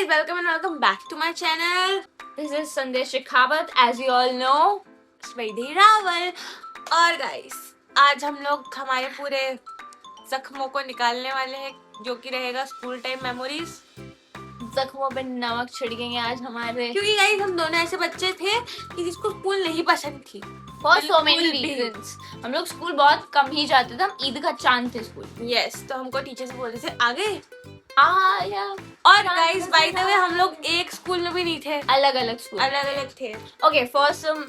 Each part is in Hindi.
guys, welcome and welcome back to my channel. This is Sandesh Shekhawat, as you all know, Vaidhi Rawal. और guys, आज हम लोग हमारे पूरे जख्मों को निकालने वाले हैं, जो कि रहेगा स्कूल टाइम मेमोरीज। जख्मों पे नमक छिड़केंगे आज हमारे, क्योंकि गाइस हम दोनों ऐसे बच्चे थे कि जिसको स्कूल नहीं पसंद थी for so many बिल्कुल भी। reasons। हम लोग स्कूल बहुत कम ही जाते थे, हम ईद का चांद थे स्कूल। यस, तो हमको टीचर्स बोलते थे आगे। आया और गाइस बाय द वे हम लोग एक स्कूल में भी नहीं थे, अलग अलग स्कूल। अलग अलग थे। Okay, for some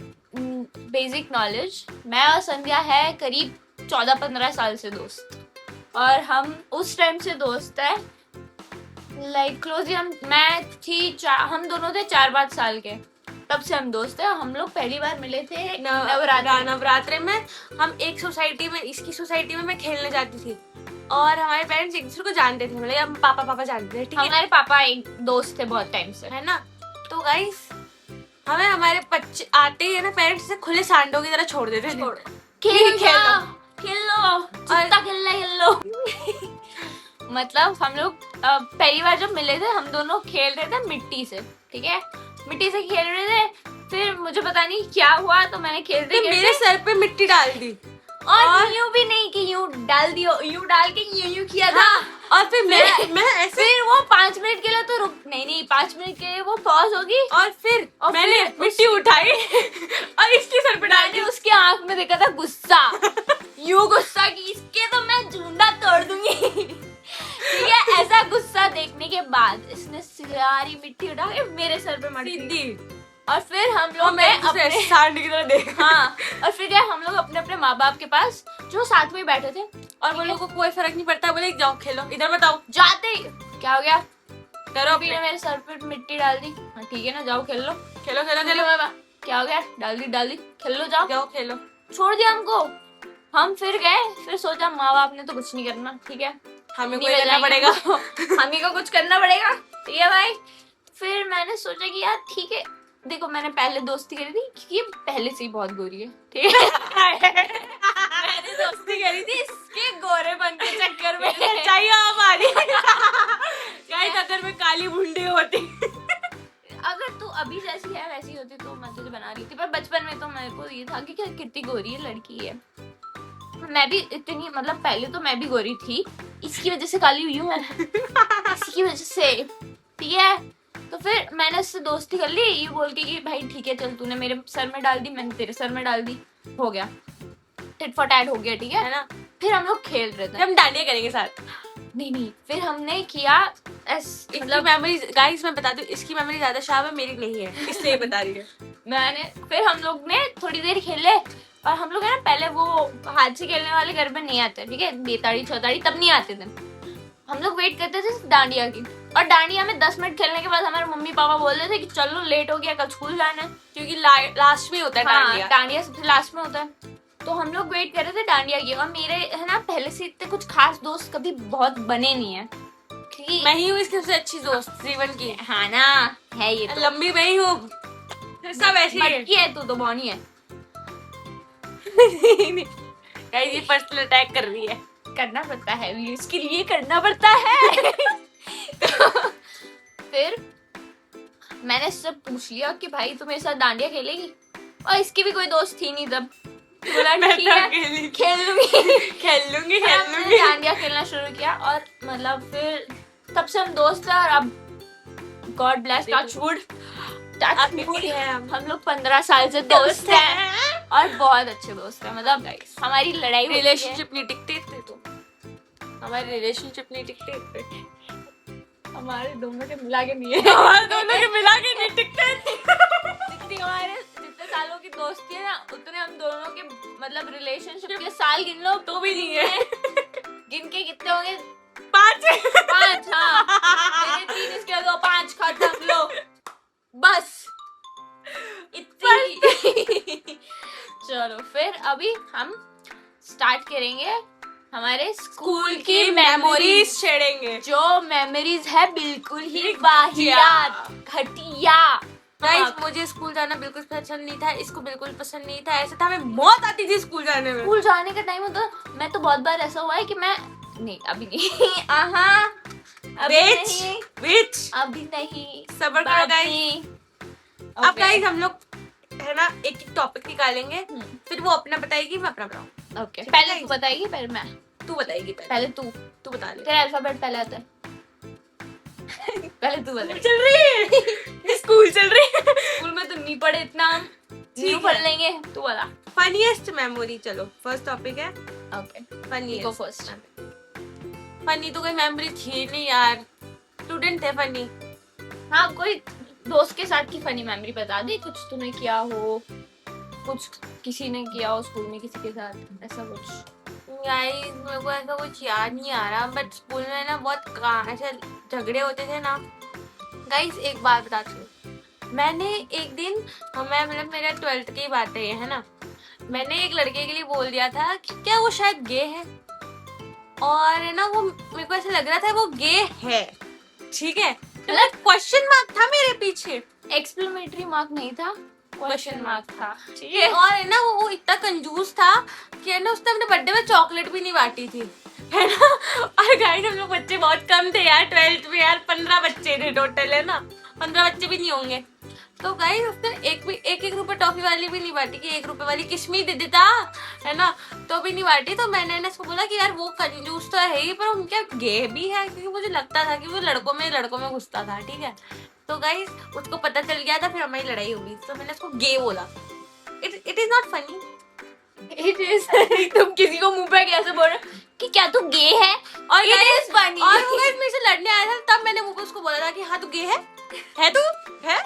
basic knowledge, मैं और संध्या है करीब 14-15 साल से दोस्त, और हम उस टाइम से दोस्त है लाइक क्लोजली। हम दोनों थे 4-5 साल के, तब से हम दोस्त है। हम लोग पहली बार मिले थे नवरात्रे में। हम एक सोसाइटी में, इसकी सोसाइटी में मैं खेलने जाती थी, और हमारे पेरेंट्स एक दूसरे को जानते थे, मतलब हम पापा जानते थे, ठीक है। हमारे पापा एक दोस्त थे बहुत टाइम से, है ना। तो गाइस हमें हमारे बच्चे आते ही है ना, पेरेंट्स से खुले सांडों की तरह छोड़ देते थे। खेल लो। मतलब हम लोग पहली बार जब मिले थे, हम दोनों खेल रहे थे मिट्टी से, ठीक है। मिट्टी से खेल रहे थे, फिर मुझे पता नहीं क्या हुआ, तो मैंने खेलते मेरे सर पे मिट्टी डाल दी, और यूं भी नहीं कि यूं डाल दियो, यूं डाल के यूं किया था। और फिर मैं ऐसे, फिर वो 5 मिनट के लिए तो नहीं 5 मिनट के लिए वो पॉज होगी, और फिर मैंने मिट्टी उठाई और इसके सर पे डाल दी। मैंने उसके आंख में देखा था गुस्सा, यूं गुस्सा कि इसके तो मैं झुंडा तोड़ दूंगी। ठीक है, ऐसा गुस्सा देखने के बाद इसने सारी मिट्टी उठा के मेरे सर पे मार दी, और फिर हम लोग अपने सांड की तरह देखा। हाँ, और फिर क्या, हम लोग अपने अपने माँ बाप के पास जो साथ में बैठे थे, और वो लोगों को कोई फर्क नहीं पड़ता, बोले जाओ खेलो, इधर बताओ। जाते ही क्या हो गया, करो ने मेरे सर पे मिट्टी डाल दी। हाँ ठीक है ना, जाओ खेल लो। खेलो क्या हो गया, डाल दी, खेल लो, जाओ खेलो। छोड़ दिया हमको। हम फिर गए, फिर सोचा माँ बाप ने तो कुछ नहीं करना, ठीक है, हमें को करना पड़ेगा। हम ही को कुछ करना पड़ेगा, ठीक है भाई। फिर मैंने सोचा कि यार ठीक है, देखो मैंने पहले दोस्ती करी थी क्योंकि ये पहले से ही बहुत गोरी है, ठीक है। मैंने दोस्ती करी थी इसके गोरेपन के चक्कर में। चाहिए हमारी। गाइस अगर मैं काली मुंडी होती, अगर तू अभी जैसी है वैसी होती तो मैं तुझे बना रही थी, पर बचपन में तो मेरे को ये था कि कितनी गोरी है लड़की है। मैं भी इतनी, मतलब पहले तो मैं भी गोरी थी, इसकी वजह से काली हुई हूँ मैं, इसकी वजह से, ठीक है। तो फिर मैंने उससे दोस्ती कर ली, ये बोल के कि भाई ठीक है चल, तूने मेरे सर में डाल दी, मैंने तेरे सर में डाल दी, हो गया, टिट फॉर टैट हो गया, ठीक है ना। फिर हम लोग खेल रहे थे, हम डांडिया करेंगे साथ। नहीं, फिर हमने किया मतलब मेमोरीज गाइस मैं बता दूं, इसकी मेमोरी ज्यादा शार्प है, मेरी नहीं है, इसलिए बता रही है। फिर हम लोग ने थोड़ी देर खेले, और हम लोग है ना पहले वो हाथ से खेलने वाले घर में नहीं आते, ठीक है, बेताड़ी चौताड़ी तब नहीं आते थे। हम लोग वेट करते थे डांडिया की, और डांडिया में 10 मिनट खेलने के बाद हमारे मम्मी पापा बोल रहे थे कि चलो लेट हो गया, कल स्कूल जाना है, क्योंकि लास्ट में होता है डांडिया। डांडिया सबसे लास्ट में होता है। तो हम लोग वेट कर रहे थे डांडिया की, और मेरे है ना पहले से इतने कुछ खास दोस्त कभी बहुत बने नहीं है, क्योंकि मैं ही हूँ इसकी सबसे अच्छी दोस्त जीवन की। हाँ ना, है ये तो लंबी मैं ही हूँ, सब ऐसी है, तू तो बॉनी है। गाइस ये पर्सनल अटैक कर रही है। करना पड़ता है, व्यूज के लिए करना पड़ता है। तो फिर मैंने इससे पूछ लिया कि भाई तू मेरे साथ डांडिया खेलेगी, और इसकी भी कोई दोस्त थी नहीं तब, बोला ठीक है खेल लूंगी। डांडिया खेलना शुरू किया, और मतलब फिर तब से हम दोस्त हैं, और अब गॉड ब्लेस टचवुड हम लोग 15 साल से दोस्त हैं, और बहुत अच्छे दोस्त हैं। मतलब हमारी लड़ाई, रिलेशनशिप नहीं टिकते थे, तो हमारे रिलेशनशिप नहीं टिकते थे, हमारे दोनों के मिला के नहीं है, हमारे दोनों के मिला के नहीं टिकते। जितने सालों की दोस्ती है ना, उतने हम दोनों के मतलब रिलेशनशिप के साल गिन लो तो भी नहीं है। गिन के कितने होंगे? 5। हाँ, मेरे 3, इसके 2, 5 खत्म, लो बस इतनी। चलो फिर अभी हम स्टार्ट करेंगे हमारे स्कूल की मेमोरीज छेड़ेंगे, जो मेमोरीज है बिल्कुल ही वाहियात, घटिया। गाइस मुझे स्कूल जाना बिल्कुल पसंद नहीं था, इसको बिल्कुल पसंद नहीं था, ऐसा था मैं मौत आती थी स्कूल जाने में। स्कूल जाने का टाइम होता, मैं तो बहुत बार ऐसा हुआ है कि मैं नहीं, अभी नहीं। अभी Bitch, नहीं, bitch. अभी नहीं, सब्र करो बाद गाइस. में। अब Okay. गाइस हम लोग है ना एक एक टॉपिक निकालेंगे, हम्म, फिर वो अपना बताएगी, मैं अपना बताऊँ. okay. ठीक है, पहले तू guys? बताएगी, पहले मैं, तू बताएगी पहले. पहले तू, तू बता ले. तेरा अल्फाबेट पहले आता है। पहले तू स्कूल बता। चल रही है. स्कूल चल रही है. स्कूल में तो नहीं पढ़े इतना हम, न्यू ठीक पढ़ है. लेंगे, तू बता। Funniest memory. चलो फर्स्ट टॉपिक है ओके, फनी. गो फर्स्ट। फनी तो कोई मेमोरी थी नहीं यार, स्टूडेंट थे फनी. हाँ, कोई दोस्त के साथ की फनी मेमोरी बता दे, कुछ तूने किया हो, कुछ किसी ने किया हो स्कूल में किसी के साथ, ऐसा कुछ। गाइस मेरे को ऐसा कुछ याद नहीं आ रहा, बट स्कूल में ना बहुत ऐसे झगड़े होते थे ना. गाइस एक बात बताती हूँ. मैंने एक दिन, मैं मतलब मेरा 12th की बात है ना, मैंने एक लड़के के लिए बोल दिया था कि क्या वो शायद गे है, और ना वो मेरे को ऐसा लग रहा था वो गे है. ठीक है, तो क्वेश्चन मार्क था मेरे पीछे. एक्सक्लेमेटरी मार्क नहीं था, क्वेश्चन मार्क था। ठीक ये है, और है ना वो इतना कंजूस था कि है ना उसने अपने बर्थडे में चॉकलेट भी नहीं बांटी थी, है ना. और गाइस हम लोग बच्चे बहुत कम थे यार 12th में यार, 15 बच्चे थे टोटल, है ना. 15 बच्चे भी नहीं होंगे. तो गाइस उसने एक रुपए टॉफी वाली भी नहीं बांटी, कि 1 रुपए वाली किशमी दे देता, है ना, तो भी नहीं बांटी. तो मैंने ना उसको बोला कि यार वो कंजूस तो है ही, पर उनके गे भी है, क्योंकि मुझे लगता था कि वो लड़कों में घुसता था. ठीक है, तो गाइस उसको पता चल गया था, फिर हमारी लड़ाई हुई, तो मैंने उसको गे बोला. It is not funny. It is. तुम किसी को मुंह पे कैसे बोल रहे हो कि क्या तू गे है, और इट guys, इज फनी। और वो गाइस मेरे से लड़ने आया था, तब मैंने मुंह पे उसको बोला था कि हाँ तू गे है तू है.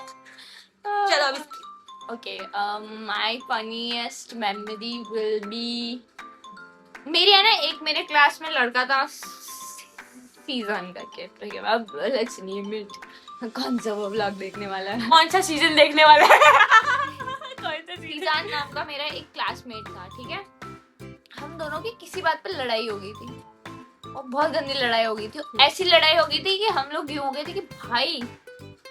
चलो अभी okay, my funniest memory will be, मेरी है ना, एक मेरे क्लास में लड़का था सीजन करके, ठीक है, अब लेट्स नेम इट, कौन सा वो व्लॉग देखने वाला है, कौन सा सीजन देखने वाला है. कौन सा सीजन. सीजन नाम का मेरा एक क्लासमेट था. ठीक है, हम दोनों की किसी बात पर लड़ाई हो गई थी, और बहुत गंदी लड़ाई हो गई थी. ऐसी लड़ाई हो गई थी कि हम लोग यूं हो गए थे कि भाई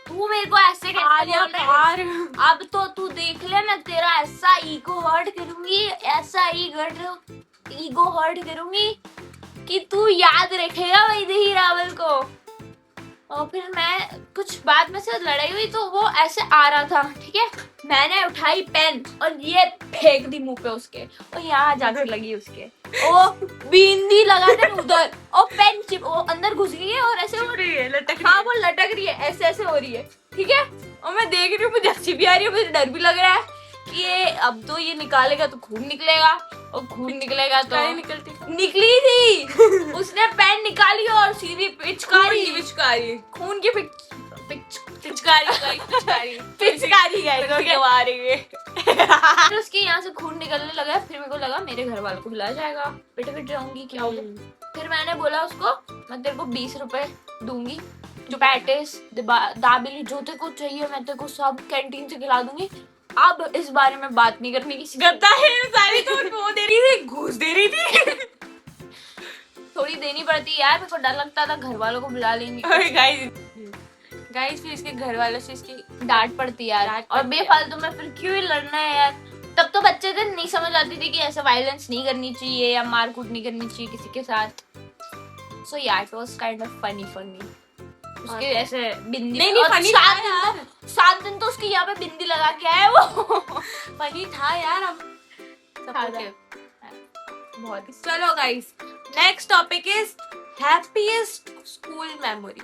तू मेरे को ऐसे कैसे बोल रहा है, अब तो तू देख ले, मैं तेरा ऐसा ईगो हर्ट करूंगी, ऐसा ईगो हर्ट करूंगी कि तू याद रखेगा वैदेही रावल को. और फिर मैं कुछ बाद में से लड़ाई हुई, तो वो ऐसे आ रहा था. ठीक है, मैंने उठाई पेन और ये फेंक दी मुंह पे उसके, और यहाँ जाके लगी उसके, वो बिंदी लगा दे उधर, और पेन चिप वो अंदर घुस गई है, और ऐसे हाँ वो लटक रही है, ऐसे ऐसे हो रही है. ठीक है, और मैं देख रही हूँ, मुझे हंसी भी आ रही है, मुझे डर भी लग रहा है कि ये अब तो ये निकालेगा तो खून निकलेगा, और खून निकलेगा तो निकली थी. उसने पेन निकाली और सीधी पिचकारी खून की पिचकारी फिर उसके यहाँ से खून निकलने लगा. फिर मेरे को लगा मेरे घर वालों को बुलाया जाएगा, पिट जाऊंगी क्या होगा. फिर मैंने बोला उसको, मैं तेरे को 20 रुपए दूंगी, जो पैटिस दाबेली जो तेरे को चाहिए मैं तेरे को सब कैंटीन से खिला दूंगी, अब इस बारे में बात नहीं करनी किसी से. गद्दा है सारी, तो वो दे रही थी, घूस दे रही थी. थोड़ी देनी पड़ती यार, मेरे को डर लगता था घर वालों को बुला लेंगे. गाइस फिर इसके घर वालों से इसकी डांट पड़ती यार, और बेफालतू में फिर क्यों ही लड़ना है यार. तब तो बच्चे थे, नहीं समझ आती थी कि ऐसा वायलेंस नहीं करनी चाहिए या मारकूट नहीं करनी चाहिए किसी के साथ. सो या it was kind of funny for me. उसके ऐसे बिंदी नहीं फनी था यार, 7 दिन तो उसके यहाँ पे बिंदी लगा के आए वो. फनी था यार. अब बहुत. चलो guys next topic is happiest school memory.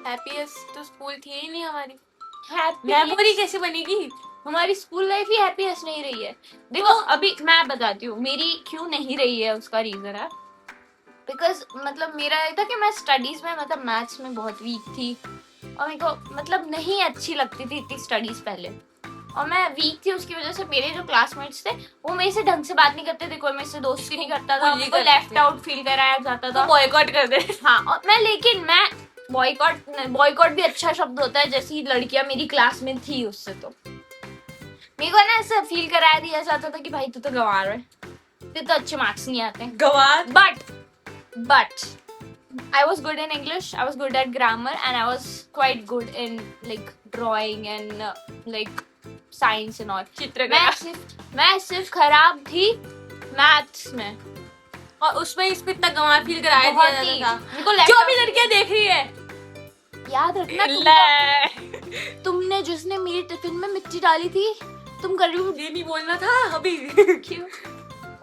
Happiest तो स्कूल थी ही नहीं हमारी, मेमोरी कैसे बनेगी. हमारी स्कूल लाइफ ही हैप्पीएस्ट नहीं रही है. देखो अभी मैं बताती हूँ मेरी क्यों नहीं रही है, उसका रीजन है बिकॉज मतलब मेरा ये था कि मैं स्टडीज में मतलब मैथ्स में बहुत वीक थी, और मेरे को मतलब नहीं अच्छी लगती थी इतनी स्टडीज पहले, और मैं वीक थी. उसकी वजह से मेरे जो क्लासमेट्स थे वो मेरे से ढंग से बात नहीं करते थे, कोई मेरे से दोस्ती नहीं करता था, उनको लेफ्ट आउट फील कराया जाता था, बॉयकॉट कर दे. हाँ, और मैं बॉयकॉट भी अच्छा शब्द होता है, जैसी लड़कियां मेरी क्लास में थी उससे, तो मेरे को ना ऐसा फील कराया दिया जाता था कि भाई तू तो गंवार है, तेरे तो अच्छे मार्क्स नहीं आते. गंवार. But I was good in English, I was good at grammar, and I was quite good in like drawing and like science and all. चित्रकला. मैं सिर्फ खराब थी मैथ्स में. और उसमें इसको इतना गंवार फील कराया बहुत दिया ही। जाता था। मेरे को जो laptop भी लड़कियां देख रही है, याद रखना तुमने जिसने मेरी टिफिन में मिट्टी डाली थी, तुम कर रही हो ये नहीं बोलना था अभी। क्यों?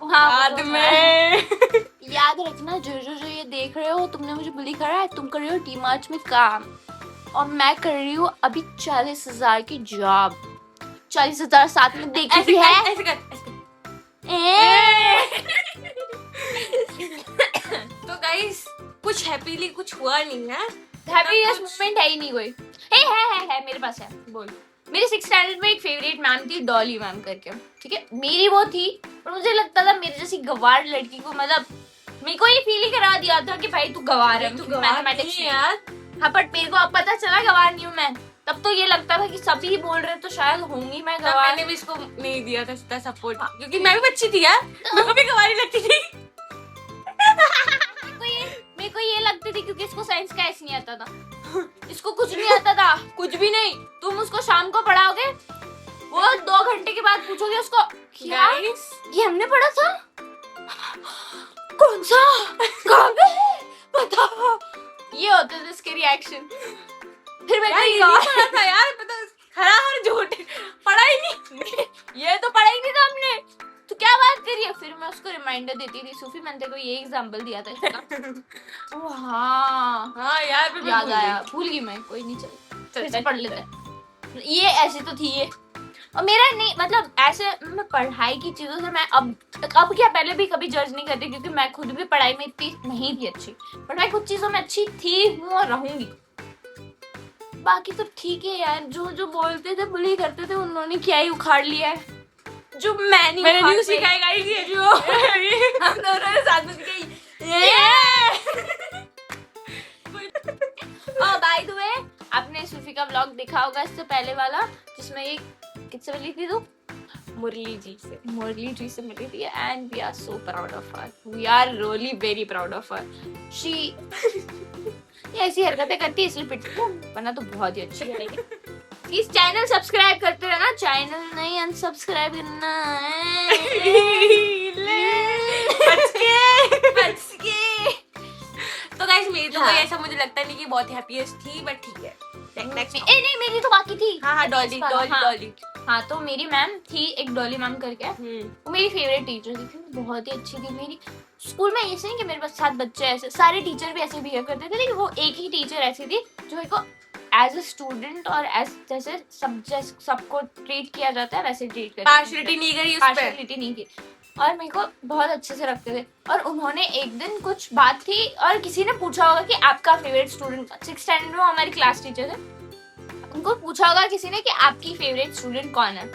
हाँ, बाद में याद रखना, जो ये देख रहे हो, तुमने मुझे बुली करा है, तुम कर रही हो डी-मार्ट में काम और मैं कर रही हूँ अभी 40,000 की जॉब। 40,000 साथ में देखी ऐसे भी है। कर, ऐसे कर, ऐसे कर। तो गाइस कुछ हैप्पीली कुछ हुआ नहीं है। हैप्पीनेस मोमेंट है ही नहीं कोई। है मेरे पास है। बोल। मेरी 6th स्टैंडर्ड में एक फेवरेट मैम थी, डॉली मैम करके, ठीक है। मेरी वो थी, पर मुझे लगता था मेरे जैसी गवार लड़की को, मतलब मेरे को ये फील ही करा दिया था कि भाई तू गवार है, तू मैथमेटिक्स नहीं यार। हाँ, बट मेरे को अब पता चला गवार नहीं हूँ मैं। तब तो ये लगता था कि सभी बोल रहे तो शायद होंगी मैं तब गवार। मैंने भी इसको नहीं दिया था इतना सपोर्ट, क्योंकि मैं भी बच्ची थी यार, मेरे को भी गवारी लगती थी। मेरे को ये लगती थी क्योंकि इसको साइंस का ऐसे नहीं आता था, इसको कुछ नहीं आता था, कुछ भी नहीं। तुम उसको शाम को पढ़ाओगे, वो 2 घंटे के बाद पूछोगे उसको क्या Guys, ये हमने पढ़ा था, कौन सा, कहाँ पे है? बताओ। ये होते थे इसके रिएक्शन। फिर मैं यार कही, ये नहीं पढ़ा था यार, पता खरा और झूठ पढ़ा ही नहीं। ये तो पढ़ा ही नहीं था हमने, तो क्या बात करिए। फिर मैं उसको रिमाइंडर देती थी, सूफी मैंने तेरे को ये एग्जांपल दिया था इसका। ओ हाँ, हाँ यार, फिर मैं याद भूल आया, गई। भूल गई मैं, कोई नहीं, चल फिर चल, से पढ़ लेते हैं। ये ऐसी तो थी ये। और मेरा नहीं, मतलब ऐसे मैं पढ़ाई की चीजों से मैं अब क्या, पहले भी कभी जज नहीं करती, क्योंकि मैं खुद भी पढ़ाई में इतनी नहीं थी अच्छी, बट मैं कुछ चीजों में अच्छी थी, हूँ और रहूंगी। बाकी तो ठीक है यार, जो बोलते थे, बुली करते थे, उन्होंने क्या ही उखाड़ लिया है, जो मैं नहीं मैंने उखाड़ न्यू पाई। सिखाई गाइस, ये जो हम दोनों ने साथ में सिखाई। बाय द वे, आपने सूफी का व्लॉग देखा होगा इससे पहले वाला, जिसमें ये किससे मिली थी तू? मुरली जी से। मुरली जी से मिली थी, and we are so proud of her, we are really very proud of her. She ये ऐसी हरकतें करती है इसलिए पिटती हूँ, वरना तो बहुत ही अच्छी है। प्लीज चैनल सब्सक्राइब करते रहना, चैनल नहीं अनसब्सक्राइब करना है। बच के। तो गाइस मेरी तो हाँ। कोई ऐसा मुझे लगता नहीं कि बहुत हैप्पीएस्ट थी, बट ठीक है। नेक्स्ट नहीं, मेरी तो बाकी थी। हाँ डॉली डॉली हाँ। डॉली। हाँ, तो मेरी मैम थी एक, डॉली मैम करके, वो मेरी फेवरेट टीचर थी, क्योंकि बहुत ही अच्छी थी। मेरी स्कूल में ऐसे नहीं कि मेरे पास 7 बच्चे ऐसे, सारे टीचर भी ऐसे बिहेव करते थे, लेकिन वो एक ही टीचर ऐसी थी जो मेरे को एज अ स्टूडेंट और एज जैसे सबको ट्रीट किया जाता है वैसे ट्रीट करती, पार्शियलिटी नहीं करी उस पे। पार्शियलिटी नहीं की, और मेरे को बहुत अच्छे से रखते थे। और उन्होंने एक दिन कुछ बात थी और किसी ने पूछा होगा कि आपका फेवरेट स्टूडेंट, 6th स्टैंडर्ड में हमारी क्लास टीचर है, उनको पूछा होगा किसी ने कि आपकी फेवरेट स्टूडेंट कौन है,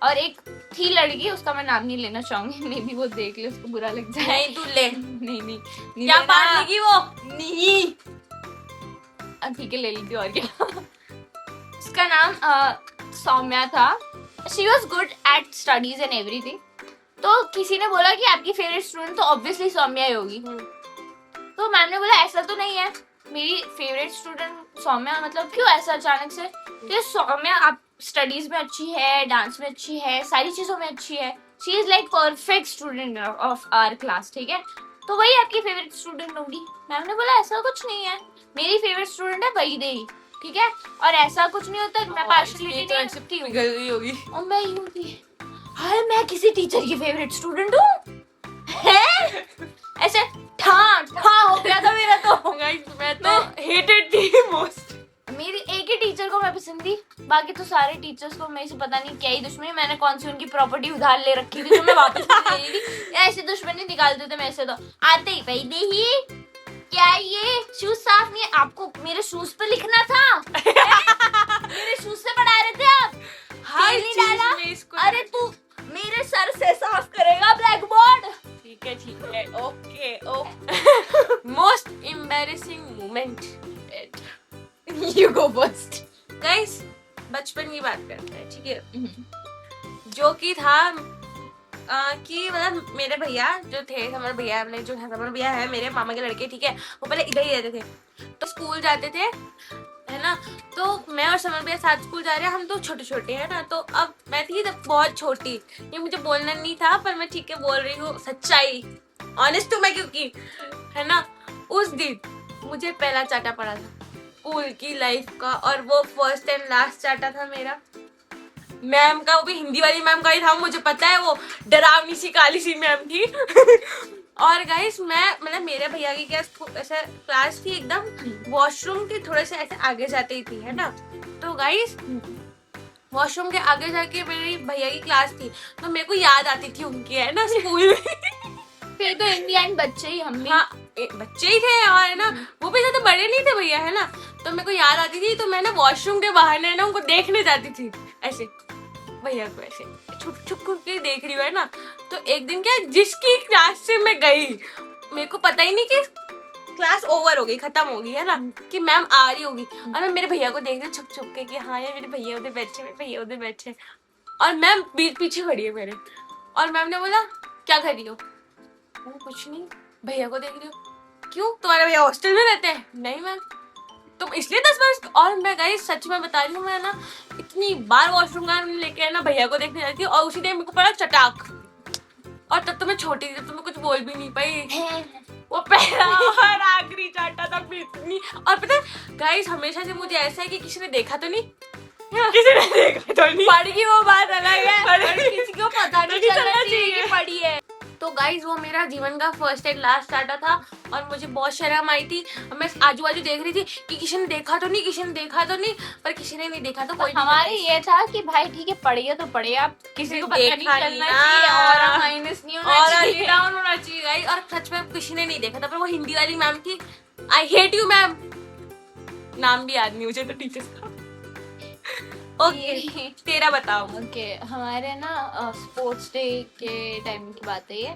और एक थी लड़की, उसका मैं नाम नहीं लेना चाहूंगी, मे बी वो देख ले, उसको बुरा लग जाए। नहीं तू ले, नहीं क्या लेना। बात लगी वो नहीं। ठीक है, ले लीजिए, और क्या। उसका नाम सौम्या था। She was good at studies and everything. तो किसी ने बोला कि आपकी फेवरेट स्टूडेंट तो ऑब्वियसली सौम्या ही होगी। तो मैम ने बोला ऐसा तो नहीं है, मेरी फेवरेट स्टूडेंट सौम्या, मतलब क्यों ऐसा अचानक से? तो सौम्या आप स्टडीज में अच्छी है, डांस में अच्छी है, सारी चीजों में अच्छी है, she is like perfect student of our class, ठीक है, तो वही आपकी फेवरेट स्टूडेंट होगी। मैम ने बोला ऐसा कुछ नहीं है, मेरी फेवरेट स्टूडेंट है वहीदेही, ठीक है, और ऐसा कुछ नहीं होता, मैं पार्शियलिटी नहीं रखती हूँ। गलती होगी। और मैं यूं थी, हाय मैं किसी टीचर की फेवरेट स्टूडेंट हूँ, हैं? ऐसे ठा हो गया था मेरा तो। गाइस मैं तो हेटेड थी मोस्ट। मेरी एक ही टीचर को मैं पसंद थी, बाकी तो सारे टीचर्स को मेरे से पता नहीं क्या ही दुश्मनी, मैंने कौन सी उनकी प्रॉपर्टी उधार ले रखी थी जो मैं वापस नहीं दे रही थी, ऐसी दुश्मनी निकालते थे मेरे से। तो आते ही वहीदेही, क्या ये शूज साफ नहीं है, आपको मेरे शूज पे लिखना था। मेरे शूज से पढ़ा रहे थे आप, हर तेल नहीं चीज डाला? में इसको। अरे तू मेरे सर से साफ करेगा ब्लैक बोर्ड? ठीक है okay okay. Most embarrassing moment. You go first. Guys बचपन की बात करते हैं, ठीक है, जो कि था कि मतलब मेरे भैया जो थे, समर भैया, मतलब जो समर भैया है मेरे मामा के लड़के, ठीक है, वो पहले इधर ही रहते थे, तो स्कूल जाते थे, है ना, तो मैं और समर भैया साथ स्कूल जा रहे हैं, हम तो छोटे छोटे हैं ना, तो अब मैं थी तब बहुत छोटी, ये मुझे बोलना नहीं था पर मैं ठीक है बोल रही हूँ, सच्चाई ऑनेस्ट हूँ मैं, क्योंकि है ना उस दिन मुझे पहला चाटा पड़ा था स्कूल की लाइफ का, और वो फर्स्ट एंड लास्ट चाटा था मेरा मैम का, वो भी हिंदी वाली मैम का ही था, मुझे पता है वो डरावनी सी काली सी मैम थी। और गाइस मैं मतलब मेरे भैया की क्या ऐसा क्लास थी एकदम वॉशरूम के थोड़े से ऐसे आगे जाते ही थी, है ना। तो गाइस वॉशरूम के आगे जाके मेरी भैया की क्लास थी, तो मेरे को याद आती थी उनकी, है ना, स्कूल में। फिर तो इंडियन बच्चे ही हम भी। हाँ बच्चे ही थे और है ना, वो भी ज्यादा बड़े नहीं थे भैया, है ना। तो मेरे को याद आती थी, तो मैं ना वॉशरूम के बाहर ना उनको देखने जाती थी ऐसे, भैया को ऐसे छुप छुप के देख रही हूँ, है ना। तो एक दिन क्या, जिसकी क्लास से मैं गई, मेरे को पता ही नहीं कि क्लास ओवर हो गई, खत्म हो गई, है ना, कि मैम आ रही होगी, और मैं मेरे भैया को देख रही हूँ छुप छुप के कि हाँ यार मेरे भैया उधर बैठे, मेरे भैया उधर बैठे, और मैम पीछे खड़ी है मेरे। और मैम ने बोला क्या कर रही हो, कुछ नहीं, भैया को देख रही हो, क्यों तुम्हारे भैया हॉस्टल में रहते हैं, नहीं मैम, तुम इसलिए 10 बार। और मैं गाइस सच में बता रही हूँ, मैं ना इतनी बार वॉशरूम का लेके ना भैया को देखने जाती हूँ, और उसी टाइम मेरे को पड़ा चटाक, और तब तो मैं छोटी थी, तब तो मैं कुछ बोल भी नहीं पाई। वो पहला और आखिरी चाटा था इतनी। और पता है गाइस हमेशा से मुझे ऐसा है कि किसी ने देखा तो नहीं, किसी ने देखा तो नहीं, पढ़ की वो बात अलग है, और किसी को पता नहीं चलना चाहिए कि पढ़ी है। तो गाइज वो मेरा जीवन का फर्स्ट एंड लास्ट चाटा था, और मुझे बहुत शर्म आई थी। मैं आजू बाजू देख रही थी कि किसी ने देखा तो नहीं, किसी ने देखा तो नहीं, पर किसी ने नहीं देखा, तो कोई हमारे ये था कि भाई ठीक है पढ़िए तो पढ़िए, आप किसी को पता नहीं चलना चाहिए, और माइनस नहीं होना चाहिए, डाउन होना चाहिए गाइस। और सच में किसी ने नहीं देखा था, पर वो हिंदी वाली मैम थी, आई हेट यू मैम, नाम भी याद नहीं मुझे तो टीचर्स का। ओके तेरा बताओ। ओके हमारे ना स्पोर्ट्स डे के टाइम की बात है ये।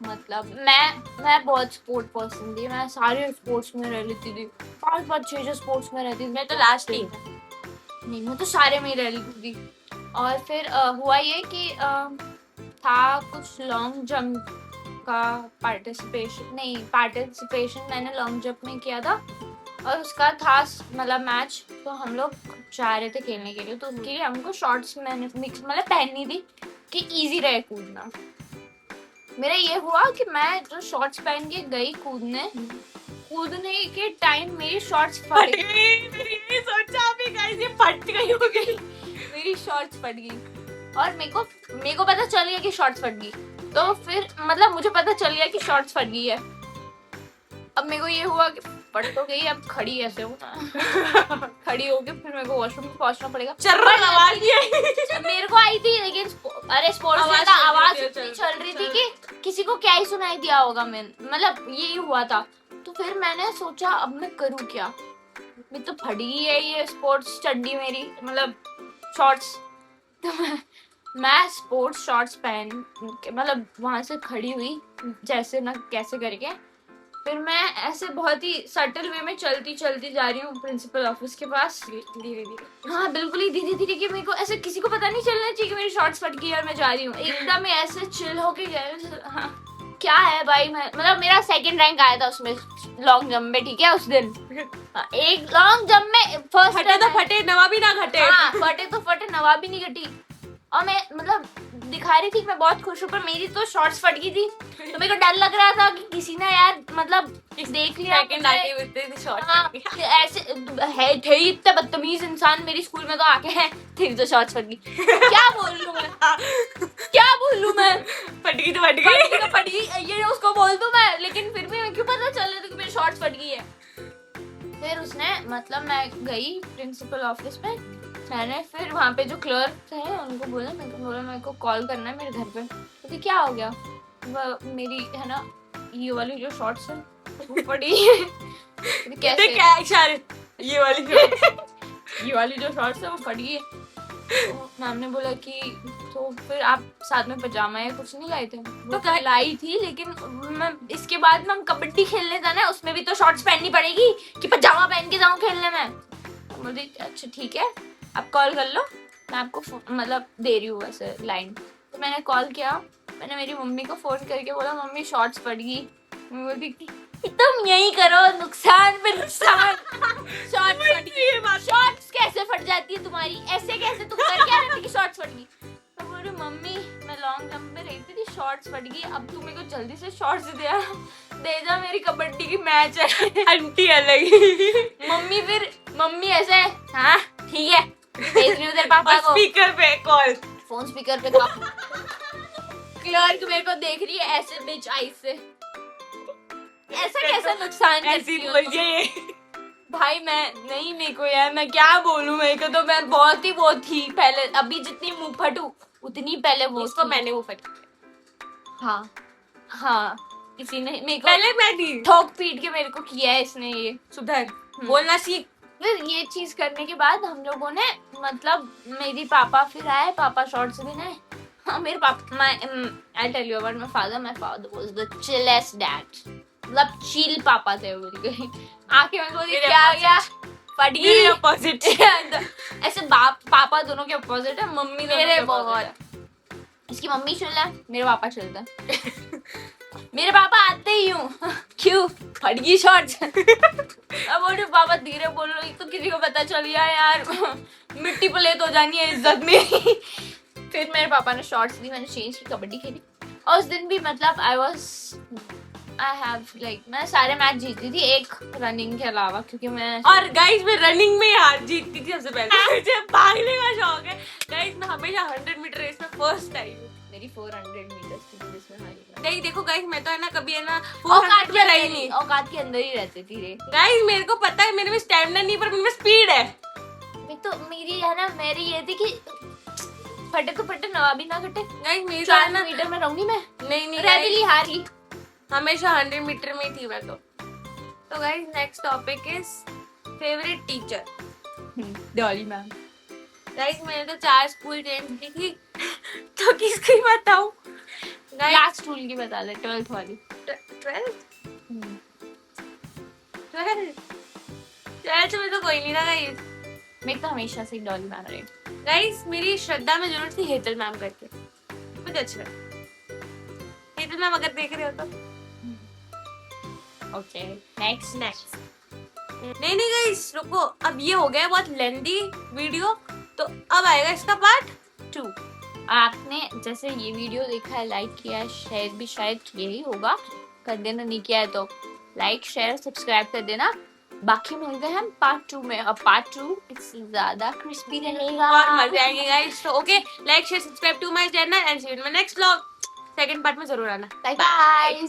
मतलब मैं बहुत स्पोर्ट पर्सन थी, मैं सारे स्पोर्ट्स में रह लेती थी, 5-6 स्पोर्ट्स में रहती थी। मैं तो लास्ट ही नहीं, मैं तो सारे में ही रह लेती थी। और फिर हुआ ये कि था कुछ लॉन्ग जंप का पार्टिसिपेशन मैंने लॉन्ग जंप में किया था, और उसका था मतलब मैच, तो हम लोग चाह रहे थे खेलने के लिए, तो उनके लिए हमको शॉर्ट्स मैंने मिक्स मतलब पहननी थी कि इजी रहे कूदना। मेरा ये हुआ कि मैं जो शॉर्ट्स पहन के गई कूदने के टाइम मेरी शॉर्ट्स फट गई। मैंने सोचा अभी गाइस ये फट गई होगी, मेरी शॉर्ट्स फट गई, और मेरे को पता चल गया कि शॉर्ट्स फट गई। तो फिर मतलब मुझे पता चल गया कि शॉर्ट्स फट गई है। अब मेरे को ये हुआ कि फट तो गई, अब खड़ी ऐसे हो खड़ी होके फिर मेरे को वॉशरूम में पहुंचना पड़ेगा। मेरे को आई थी, लेकिन अरे स्पोर्ट्स में तो आवाज इतनी चल रही थी कि किसी को क्या ही सुनाई दिया होगा। मैं मतलब यही हुआ था। तो फिर मैंने सोचा अब मैं करूँ क्या, मैं तो फट गई है ये स्पोर्ट्स चड्डी मेरी, मतलब शॉर्ट्स। तो मैं स्पोर्ट्स शॉर्ट्स पहन मतलब वहां से खड़ी हुई जैसे ना कैसे करके, फिर मैं ऐसे बहुत ही सटल वे में चलती जा रही हूँ प्रिंसिपल ऑफिस के पास, धीरे धीरे। हाँ बिल्कुल ही धीरे धीरे, कि मेरे को ऐसे किसी को पता नहीं चलना चाहिए कि मेरी शॉर्ट्स फट गई और मैं जा रही हूँ। एकदम ऐसे चिल होके जा रही हूँ। हाँ क्या है भाई, मैं मतलब मेरा 2nd रैंक आया था उसमें लॉन्ग जंप में, ठीक है उस दिन। एक लॉन्ग जंप में फर्स्ट फटे तो फटे नवा भी ना घटे। हाँ फटे तो फटे नवा भी नहीं घटी। और मैं मतलब दिखा रही थी मैं बहुत खुश हूँ, पर मेरी तो शॉर्ट्स फट गई थी। तो मेरे को डर लग रहा था कि किसी ने यार मतलब देख लिया हाँ, ऐसे है थे इतने बदतमीज इंसान मेरी स्कूल में, तो आके हैं तेरी तो शॉर्ट्स फट गई। क्या बोल लूं मैं, क्या बोल लूं मैं, फट गई तो फट गई ये उसको बोल दूं मैं, लेकिन फिर भी मैं क्यों पता चल रहा था कि मेरी शॉर्ट्स फट गई है। फिर उसने मतलब मैं गई प्रिंसिपल ऑफिस में, मैंने फिर वहाँ पे जो क्लर्क थे उनको बोला, मेरे को कॉल करना है मेरे घर पे। तो क्या हो गया, वो मेरी है ना ये वाली जो शॉर्ट्स है वो पड़ी है। कैसे क्या इशारे, ये वाली जो शॉर्ट्स है वो फट गई है। तो मैम ने बोला कि तो फिर आप साथ में पजामा या कुछ नहीं लाए थे? तो लाई थी, लेकिन मैं इसके बाद हम कबड्डी खेलने जाना है, उसमें भी तो शॉर्ट्स पहननी पड़ेगी कि पजामा पहन के जाऊँ खेलने में। तो मुझे अच्छा ठीक है आप कॉल कर लो, मैं आपको मतलब दे रही हूँ वैसे लाइन। तो मैंने कॉल किया, मैंने मेरी मम्मी को फोन करके बोला मम्मी शॉर्ट्स फट गई। मम्मी बोलती तुम यही करो, नुकसान पे नुकसान। शॉर्ट्स फट गई, शॉर्ट्स कैसे फट जाती है तुम्हारी, ऐसे कैसे तुम कर क्या रही थी कि शॉर्ट्स फट गई? तो बोल रही मम्मी मैं लॉन्ग जंप में रही थी शॉर्ट्स फट गई, अब तुम मेरे को जल्दी से शॉर्ट्स दे जा, मेरी कबड्डी की मैच है। आंटी अलग ही। मम्मी ऐसे, हाँ ठीक है, भेज रही हूँ तेरे पापा को। स्पीकर पे कॉल, फोन स्पीकर पे क्लर्क मेरे को देख रही है ऐसे बिच आई से, ऐसा कैसा नुकसान ऐसी करती हो बोल तुम? ये भाई मैं नहीं, मेरे को यार मैं क्या बोलूं, मेरे को तो मैं बहुत ही वो थी पहले, अभी जितनी मुंह फटू उतनी पहले वो उसको थी। मैंने वो फट हाँ हाँ, किसी ने मेरे को पहले मैं थी। ठोक पीट के मेरे को किया है इसने ये। सुधर, बोलना सीख। फिर ये चीज करने के बाद हम लोगों ने मतलब मेरी पापा फिर आए, पापा शॉर्ट्स भी नहीं। हाँ मेरे पापा, I tell you about my father was the chillest dad, मतलब चिल पापा थे वो बिल्कुल। आके मेरे को मेरे क्या गया फट मेरे गई ऑपोजिट। ऐसे बाप पापा दोनों के अपोजिट है, मम्मी दोनों मेरे के opposite है। इसकी मम्मी चलता है, मेरे पापा चलता है। मेरे पापा आते ही हूँ क्यों फट गई शॉर्ट्स। अब बोलो पापा धीरे बोलो, एक तो किसी को पता चल गया यार, मिट्टी पलेट हो जानी है इज्जत मेरी। फिर मेरे पापा ने शॉर्ट्स दी, मैंने चेंज की, कबड्डी खेली। और उस दिन भी मतलब आई हैव लाइक मैं सारे मैच जीती थी एक रनिंग के अलावा, क्योंकि मैं और गाइस मैं रनिंग में हार जीतती थी सबसे पहले। मुझे भागने का शौक है गाइस, मैं हमेशा 100 मीटर रेस में फर्स्ट आई हूँ। मेरी 400 मीटर्स थी जिसमें हारी मैं। नहीं देखो गाइस, मैं तो है ना कभी है ना औकात 400 में रही नहीं। औकात के अंदर ही रहती थी रे। गाइस मेरे को पता है मेरे में स्टैमिना नहीं, पर मेरे में स्पीड है। तो मेरी है ना, मेरी ये थी कि फटे तो फटे, नवाबी ना कटे। गाइस मेरी तो है 4 ना, मीटर में रहूंगी मैं, नहीं रैपिडली guys, हारी। हमेशा 100 मीटर में ही थी मैं तो guys next topic is favourite teacher. Dolly ma'am. Guys मैंने तो 4 स्कूल चेंज की थी तो किसकी बताऊं गाइस। लास्ट स्कूल की बता दे, 12th वाली। 12th में तो कोई नहीं था गाइस। मेरे तो हमेशा से डॉली मैम रही। गाइस मेरी श्रद्धा में जरूरत थी हेतल मैम करके, मुझे अच्छा लगा। हेतल मैम अगर देख रहे हो तो ओके नेक्स्ट। नहीं गाइस रुको, अब ये हो गया बहुत लेंदी वीडियो, तो अब आएगा इसका पार्ट 2। आपने जैसे ये वीडियो देखा है, लाइक किया है, शेयर भी शायद किया ही होगा, कर देना, नहीं किया है तो लाइक शेयर सब्सक्राइब कर देना। बाकी मिलते हैं हम पार्ट 2 में। अब पार्ट 2 इट्स ज्यादा क्रिस्पी रहेगा और मजे आएंगे गाइस। तो okay, like share subscribe to my channel and see you in my next vlog. Second part में जरूर आना। Bye bye.